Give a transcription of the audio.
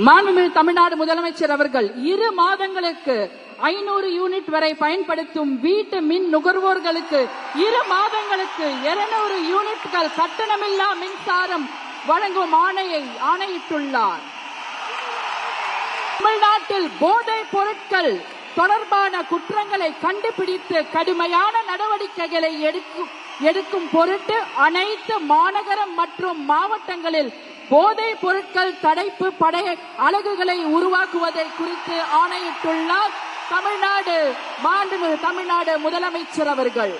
மாண்புமிகு தமிழ்நாடு முதலமைச்சர் அவர்கள் 2 மாதங்களுக்கு 500 யூனிட் வரை பயன்படுத்தும் வீட்டு மின் நுகர்வோர்களுக்கு 2 மாதங்களுக்கு 200 யூனிட்கள் கட்டணமில்லா மின்சாரம் வழங்கும் ஆணையிட்டுள்ளார். தமிழ்நாட்டில் போதைப் பொருட்கள் தொடர்பான குற்றங்களை கண்டுபிடித்து கடுமையான நடவடிக்கைகளை எடுக்கும் பொருட்டு அனைத்து மாநகரம் மற்றும் மாவட்டங்களில் போதைப் பொருட்கள் தடுப்பு படை அலகுகளை உருவாக்குவதை குறித்து ஆணையிட்டுள்ளார் தமிழ்நாடு முதலமைச்சர் அவர்கள்.